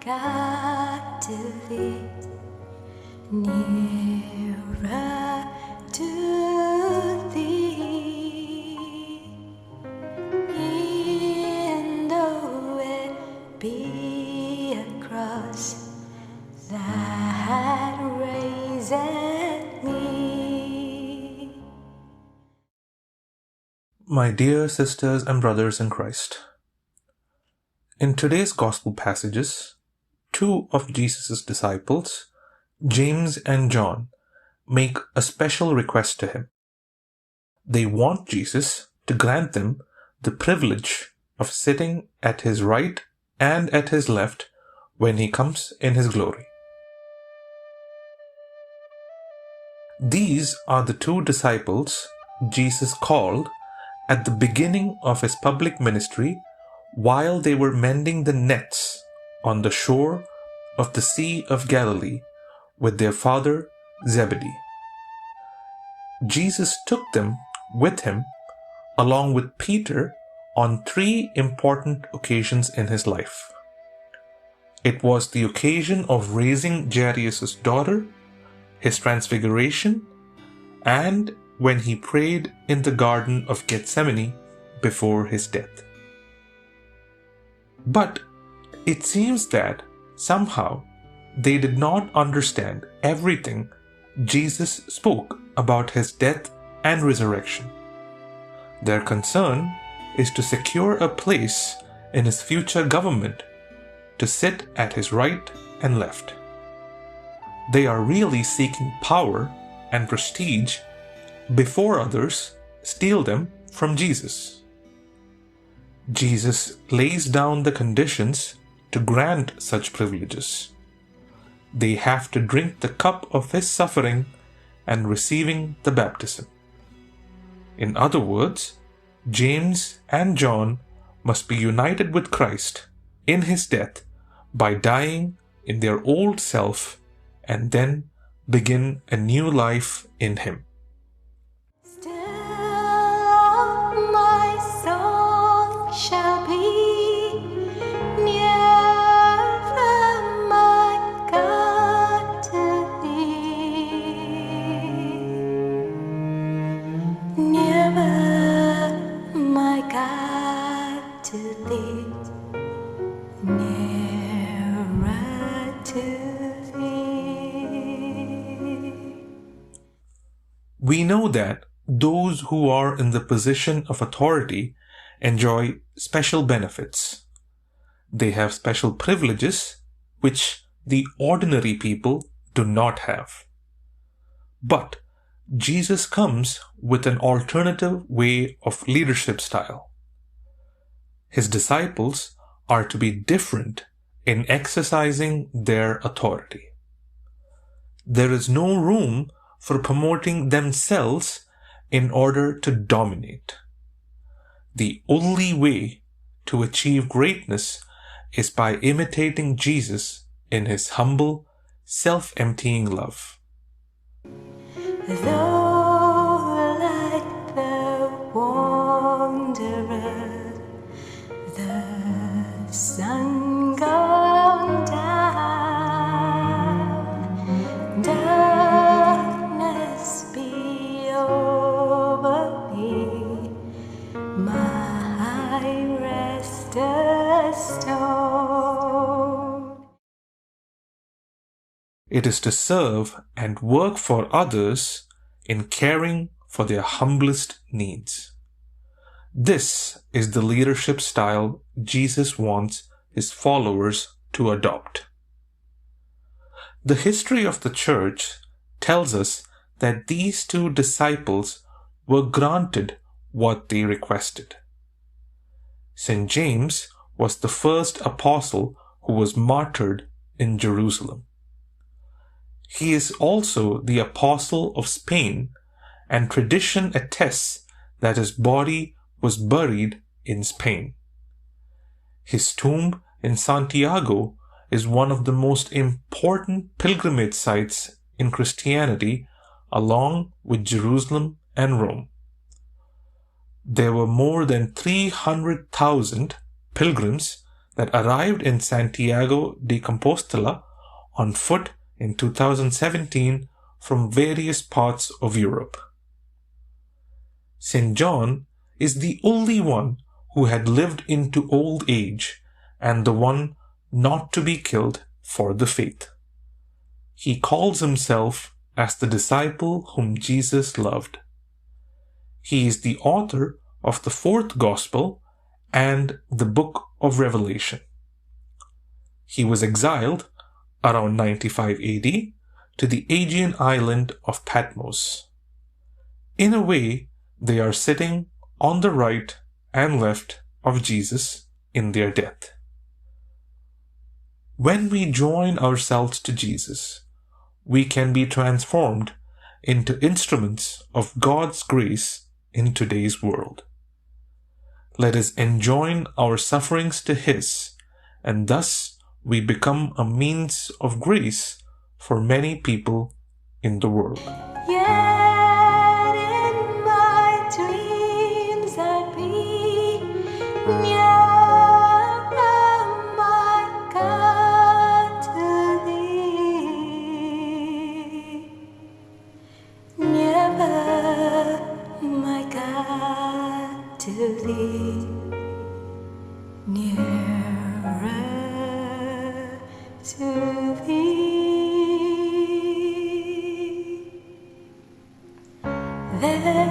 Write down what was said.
God to lead nearer to Thee, and though it be a cross that raiseth me. My dear sisters and brothers in Christ, in today's Gospel passages, two of Jesus' disciples, James and John, make a special request to him. They want Jesus to grant them the privilege of sitting at his right and at his left when he comes in his glory. These are the two disciples Jesus called at the beginning of his public ministry while they were mending the nets on the shore of the Sea of Galilee with their father Zebedee. Jesus took them with him along with Peter on three important occasions in his life. It was the occasion of raising Jairus' daughter, his transfiguration, and when he prayed in the Garden of Gethsemane before his death. But it seems that somehow they did not understand everything Jesus spoke about his death and resurrection. Their concern is to secure a place in his future government, to sit at his right and left. They are really seeking power and prestige before others steal them from Jesus. Jesus lays down the conditions to grant such privileges. They have to drink the cup of his suffering and receiving the baptism. In other words, James and John must be united with Christ in his death by dying in their old self and then begin a new life in him. Still my soul shall be nearer, my God, to Thee, nearer, my God, to Thee, nearer to Thee. We know that those who are in the position of authority enjoy special benefits. They have special privileges which the ordinary people do not have. But Jesus comes with an alternative way of leadership style. His disciples are to be different in exercising their authority. There is no room for promoting themselves in order to dominate. The only way to achieve greatness is by imitating Jesus in his humble, self-emptying love. Though like the wanderer, the sun gone down, darkness be over me, my rest a stone. It is to serve and work for others in caring for their humblest needs. This is the leadership style Jesus wants his followers to adopt. The history of the church tells us that these two disciples were granted what they requested. St. James was the first apostle who was martyred in Jerusalem. He is also the apostle of Spain, and tradition attests that his body was buried in Spain. His tomb in Santiago is one of the most important pilgrimage sites in Christianity, along with Jerusalem and Rome. There were more than 300,000 pilgrims that arrived in Santiago de Compostela on foot in 2017 from various parts of Europe. St. John is the only one who had lived into old age and the one not to be killed for the faith. He calls himself as the disciple whom Jesus loved. He is the author of the fourth Gospel and the book of Revelation. He was exiled around 95 AD to the Aegean island of Patmos. In a way, they are sitting on the right and left of Jesus in their death. When we join ourselves to Jesus, we can be transformed into instruments of God's grace in today's world. Let us enjoin our sufferings to His, and thus we become a means of grace for many people in the world. Yet in my dreams I be nearer, my God, to Thee. Nearer, my God, to Thee. Nearer to Thee. There